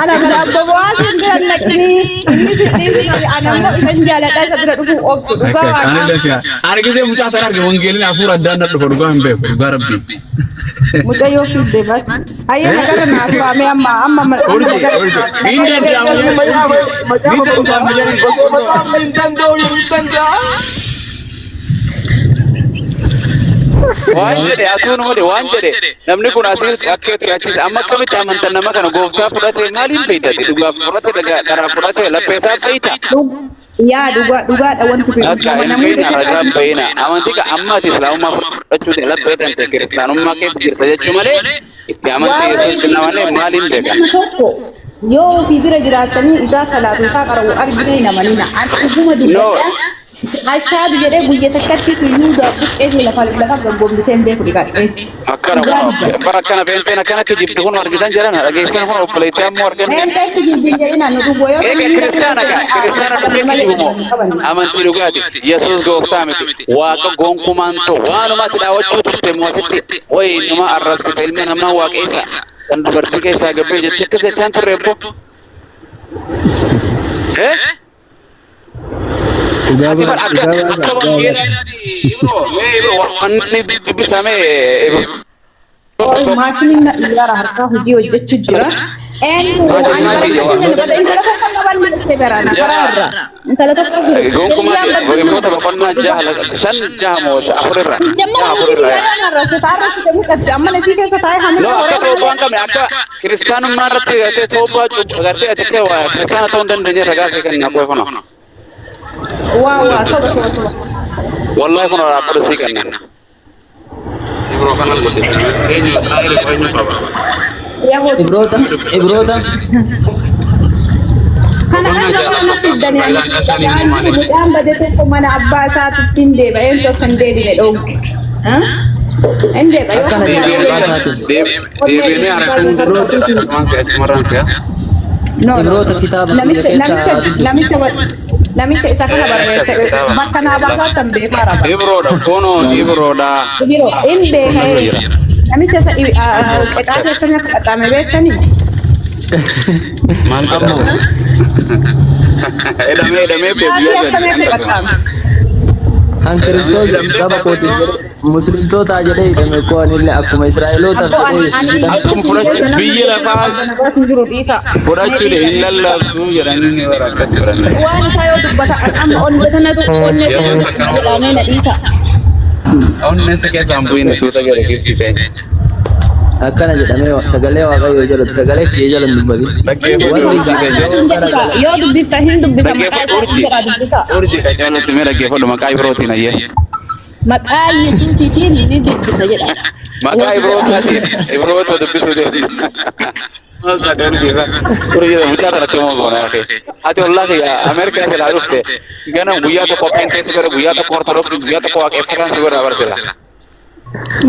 أنا من أبوات عندني أنا ما إنجال هذا بدرو أوكس أنا كذا متأثر أرجع وانجيلين أفور أدانا لفرقان بيه ربي متأيو في الدبات هيا نكرنا أفرامي أما أورجي إندن Wanjade asuun mode wanjade namni kun asiis akkeetu achis amma kamitti amantan nama kana gooftaa fudhate maaliin beeydate dhugaa fudhate karaa fudhate lapheesaa beeyta yaa dhugaa wanti akka ilmiin ragaa beeyna amantii ka amma ati islaamummaa fudhachuuti lapheetan ta'e kiristaanummaa keessa jirta jechuu malee itti amantii yesuus namanee maaliin beekan yoo fi bira jiraatanii isaa salaatu isaa qara'u argine namanina an dhuguma dubbadha Ashhadu jedhee guyyaa takkatti suyyuu gaaffiqee lafa gaggoomsee hin beeku dhiqadhe. Akkana bara kana beenteen akkanatti jibbi kun argitan jedhan dhageessan kun obboleettii ammoo argan. Beenteetti jibbi jedhin annu dhugoo yoo kiristaana dhufee jibumoo amantii dhugaati yesuus gooftaa miti waaqa gonkumaan ta'u waanumatti daawwachuu turte moositti wayi nama arrabsite ilmi namaa waaqeessa kan dubartii keessaa gabbee jettee akka jechaan turre ebbo. Maashiniin dhiyaara harkaa hojii hojjechuu jira. Intala tokko Wow, والله كنا راح كنا Ibroota. Kana ana midhaan badate ko mana abbaa isaatitti hin deebi'een tokko hin deebine dhooge. Hin Namicha isa kana barreesse bakka naa baafatan beekara. Ibroodha foonoo ibroodha. In beekee namicha isa qexaa keessatti fudhatame beektanii. Maal ammoo edamee beebiyaa An Kiristoos saba kooti muslimtoota jedhee hidhame koonillee akkuma Israa'eloota akkuma fudhachuu biyya lafaa fudhachuu hin lallabsuu jedhanii warra akkas jiran. Waan isaa yoo dubbata amma onnee sanatu onnee jedhamee na dhiisa. Onnee isa keessaan bu'in suuta gara keessi fe'e. akkana jedhamee sagalee waaqayyoo jalatti sagalee kee jala dubbatu. Yoo dubbifta hin dubbisa maqaa isaa jira dubbisa. Urjii dhaggeeffatu mee dhaggeeffadhu maqaa Ibrootiin ayyee. Maqaa Yesuusiin ni dubbisa jedha. Maqaa Ibroota dubbisuu deemti. Maqaa Urjiisa. Urjiisa mucaa kana cimoo goona yaa ati wallahi Ameerikaa silaa dhufte gana guyyaa tokko penteessi godhe guyyaa tokko ortodoksii guyyaa tokko waaqeffataan si godhe abarsila.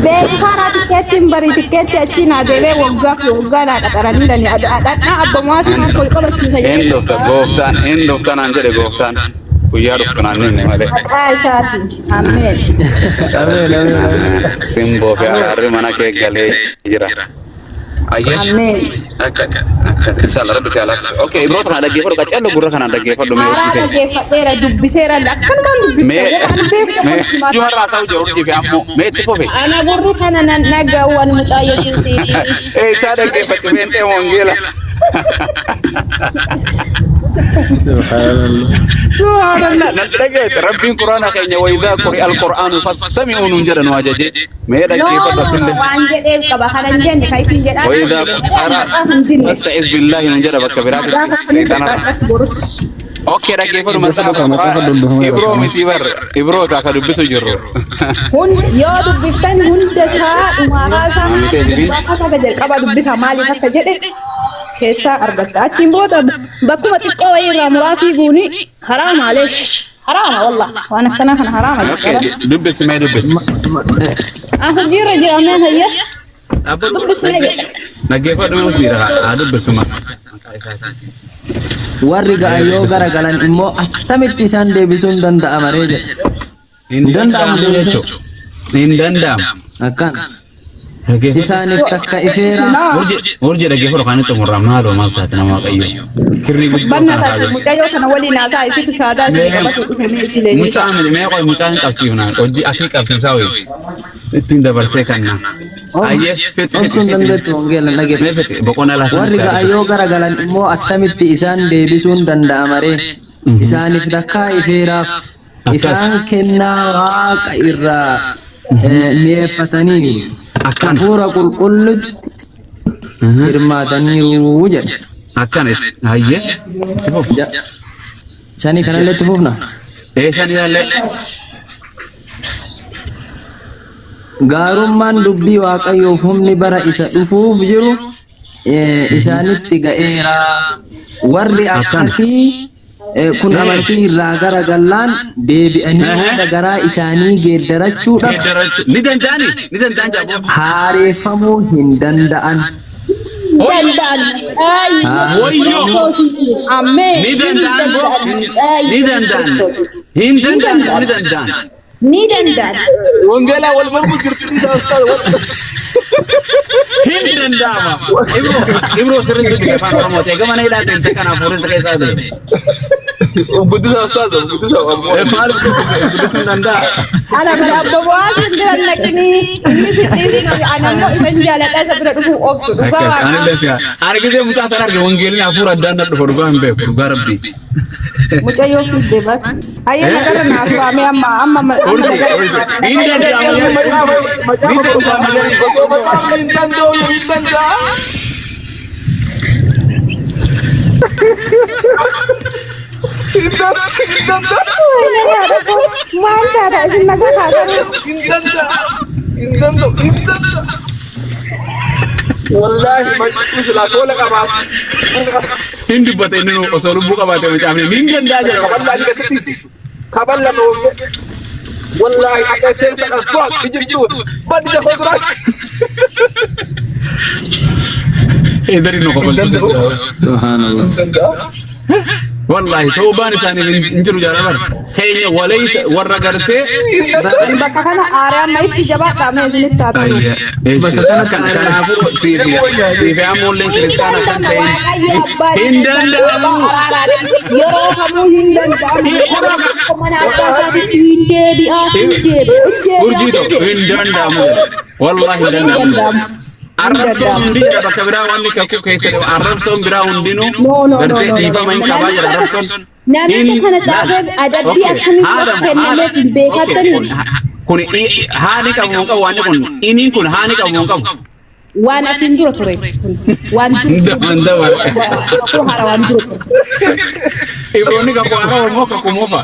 Beekara tikeetiin bari tikeetti achi naa deemee waggaa naa dhaqaranii dhani adhaa abbamaa sana kolqolachiisa jedhe. Hin dhuftaan aan jedhe gooftaan guyyaa dhuftanaan nimne malee. Maqaa isaati. Ameen. Simboo fi araarri mana kee galee jira. Ameen. Inshallah rabbi si alaaf. Okay, Ibroota kana dhaggeeffadhu qaccallo gurra kana dhaggeeffadhu mee urjii ta'e. Dhaggeeffadheera dubbiseera akkanumaan dubbifte. Jumarraa ta'u jiru urjii fi ammoo mee itti fufe. Ana gurri kana nagawwan mucaa Yesuusii. Isaa dhaggeeffadhu mee ta'e wangeela. Subhanallah. Dhaggeeffadhu rabbiin quraana keenya waydaa quri al-Qur'aanu fastami'uu nuun jedhan wajaje. Mee dhaggeeffadhu. Waan jedheef qaba kana hin jenne kan isin jedhaa. وإذا أستعذ بالله من جرب كبيرات أوكي رجع فلو مسألة إبرو متيبر إبرو تأخذ بسوا جرو هون يا دبستان هون جسها ومعاسا ومعاسا كجل كبا دبسها مالي كجل كيسا أربعة تيمبوتا بكو تقوى رامرافي بوني حرام عليك حرام والله وأنا كنا حرام أوكي دبس ما دبس أخذ جيرو جرامين هيا Dhaggeeffadhu musiidha dubbisuma. Warri ga'an yoo garagalan immoo akkamitti isaan deebisuun danda'ama ree jedha. Hin danda'amu jechuudha. Hin danda'amu. Akkan. isaaniif takka ifeera urji dhagee fudhu kan itti murraa maaloo maal taate nama waaqayyo kirrii guddoo Banna taate mucayyoo kana waliin haasaa isitu shaadaa itti qabatu dhufanii isilee mucaan mee qoy mucaan qabsiifna hojii akii qabsiisaa hoyi ittiin dabarsee kanna Onsun dandeettu wangeela dhageeffate. boqonnaa laasa Warri ga'ayyoo garagalan immoo attamitti isaan deebisuun danda'amare isaaniif takkaa ifeeraaf isaan kennaa waaqa irraa mi'eeffatanii hafuura qulqullutti hirmaataniiru jedhe. akkana hayyee Shanii kanallee itti fufna. eessan ilaalle Gaarummaan dubbii waaqayyoof humni bara isa dhufuuf jiru isaanitti ga'eera. Warri akkasii kun amantii irraa gara galaan deebi'anii garaa isaanii geeddarachuudhaaf ni danda'an jaaboo haareeffamuu hin danda'an. danda'an. Ameen. ni danda'an Ni danda'an. Wangeela wal mormu kirkiri taasisa hin danda'ama ibro sirriin dubbii afaan oromoo ta'e gama na hidhaate kana fuurin keessaa ta'e guddisa ustaaza guddisa maal guddisuun danda'a Ana bara abbo bu'aatiin jiran naqini inni sixiin anammoo isan jaaladha isa bira dhufu obsu dhugaa waaqa. argisee mucaa tan arge wangeelni hafuura addaan na dhufa dhugaa hin beeku dhugaa rabbii Mucayyoo fiddee bas. Hayyee nagara naaf waamee amma hin maal taata isin nagaa kaasaru. wallahi majlis la kola qabaat hin dubbate inni osoo lubbuu qabaate macaafne hin danda'a jedha kaballa ni gasati kaballa no wallahi akka teessa qaswa ijirju baddi da fodra dari no qabaltu Subhanallah. والله توبان ثاني انجلو جاربر خيني وليس ورا غرتي Bakka kana aaraan na itti jabaadha mee isinis taatu. ايش كان ابو سيفي امولين كريستانا كان هندن Yeroo kamuu hin danda'amu. Mana akkaasaatti hin deebi'aa hin deebi'u. ورجيتو هندن دامو والله هندن دامو Arrabsoon hundi jira bakka biraa wanni kakuu keessa jiru arrabsoon biraa hundinuu gartee dhiifama hin qabaa jira arrabsoon. Namicha kana caafee adabbii akkamitti kennameef hin beekattanii? Kun haani qabu moo qabu wanni kun iniin kun haani qabu moo qabu? Waan asiin dura ture. Waan Ndawar. hara waan dura ture. Ibroonni kakuu akka walmoo kakuu moofa.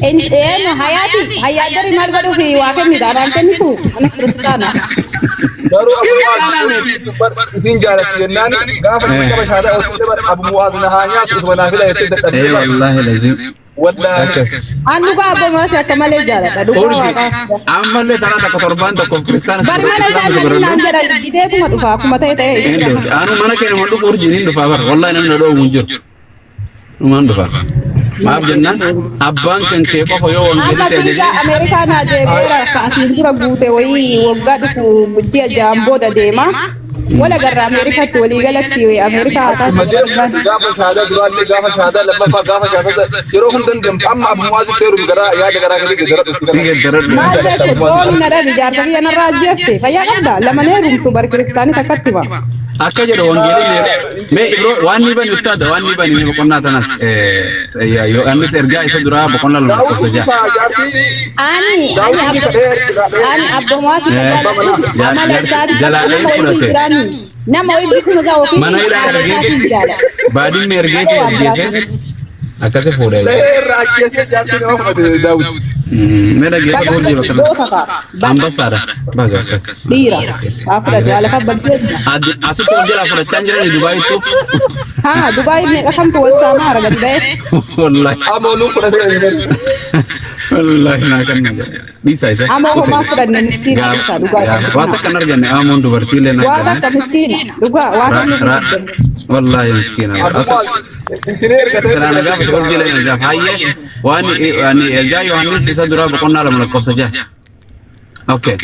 Eno hayaa gari maal godhuu fi waa kennidha adaan kennitu ana kiristaana. daru abu isin jaalatti jennaan gaafa qaba shaada abu muwaaz na haanyaa usman afila yette dadhabee Wallahi lazim. wallahi An dhugaa abbomaas akka malee jaaladha dhugaa waaqaa. Ammallee taraa takka torbaan tokko kiristaana Barmana jaalladhu naan jedhan gideetuma dhufa akkuma ta'e ta'e. anu mana keenya man dhufu urjiin hin dhufaa bar wallahi namni dhoobu hin jiru dhumaan dhufaa maaf jennaan abbaan kan kee qofa yoo Amma wangeelli ta'e biyya Ameerikaa naa deebi'eera akka asiin dura guute wayii waggaa dhufu ji'a ja'an booda deema. Wala garra Ameerikaatti walii galatti Ameerikaa haa taatu. gaafa shaada duraallee gaafa shaada lammaffaa gaafa shaada yeroo hundan deemtu amma abu muwaaz seerum gara yaada garaa garii gara dhutti Maal jechuun doon na dhabi jaarsa biyya narraa ajjeefte fayyaa qabda lamanee rumtu bar kiristaanii takkatti hima. akka jedhu wangeelli mee ibro waan ni bani ustaada waan ni bani mee boqonnaa tanas yoo annis ergaa isa duraa boqonnaa lama tokko jaa Ani abbomaas amala isaanii Jalaalee fudhate. nama wayii kun isaa ofii mana hidhaa ergeeti baadiin ergeeti ergeete akkasi fuudhee irraa ajjeesee jaartii nama fudhate daawwiti mee dhageessa boorjii bakka ambassaadha baga akkas dhiira afra jaalafa baddeedha. asitti ol jala fudhachaa jirani Dubaayitti Haa Dubaayii meeqa kamtu wassaamaa argatu ba'e. wallahi amooluu fudhatee wallahi naa kan dhiisa isa Amma homaa fudhanne miskiina keessaa dhugaa waan takka hin arganne amoon dubartiilee naa waa takka miskiina dhugaa waa kan nu wallahi miskiina isinii ergatee Sana gaafa boorjiilee na gaaf hayyee waan ergaa Yohaannis isa duraa boqonnaa lama lakkoofsa jaha okay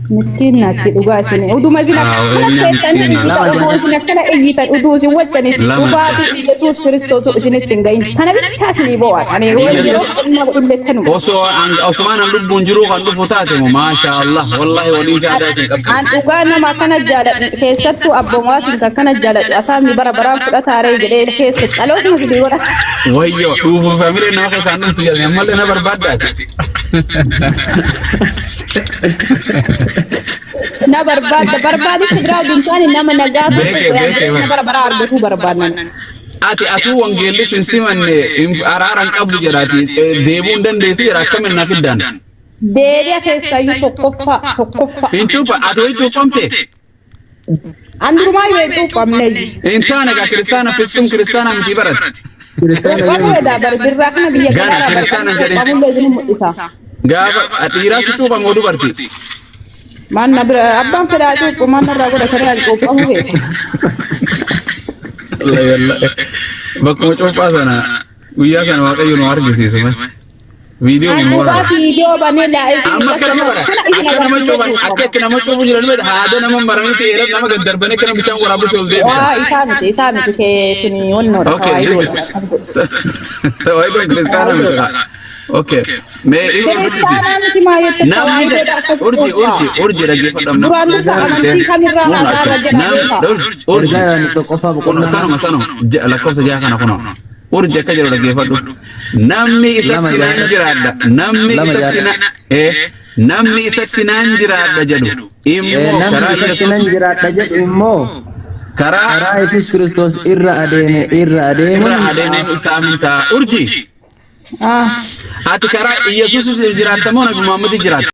مسكين ناكي دوغاسني ودو مزينا كنا كيتاني دوغاسني كنا ايتا ودوسي وجني وباتي يسوع كريستوس اسنتين غاين انا بتاسني بوات انا ويرو ما بقول تنو وسو عند عثمان عند بونجرو عند فوتاتي ما شاء الله والله ولي جاداتي ان دوغانا ما كان جالا كيساتو ابو واسن كان جالا اسامي بربرا فدتاري جدي كيس الوت مسدي ورا ويو شوفوا فاميلي نما كيسانن تيجي يمال انا بربادات na barbadi sidra duntani nama nagato na barbara ardu barbadnan ati wangeli sinsimanne araran qabdu jedati deebun dandeesu jira kamen na fiddan deebiya keessayu tokkoffa inchupa ati way chupamte andurumay way chupamne intana ga kristana fisum kristana mti barat kristana da bar birrakna biya gana kristana jere amulle zinu isa gaba atira su tuba modu barti man nabra abban firaatu man rago da kare ko pahuwe Allah yalla bakko chupa sana wiya sana wa kayu no argisi sama video ni mora video bane live amma kana bara akana ma chupa akete na ma chupa jira me hada na ma marami te era na ma gaddar bane kana bitan wara bu sol de wa isami ke tuni wonno da to ay do kristana okay me urji ragi fadam burandu sa amanti kamera na urji ni so qofa bu kono sano la kosa ja kana kono urji ka jero ragi fadu nammi isasina jirada nammi isasina jirada jadu immo namni isasina jirada jadu immo kara Jesus Kristus irra adene isaminta urji ati kara Yesus jirata mo nabi Muhammad jirata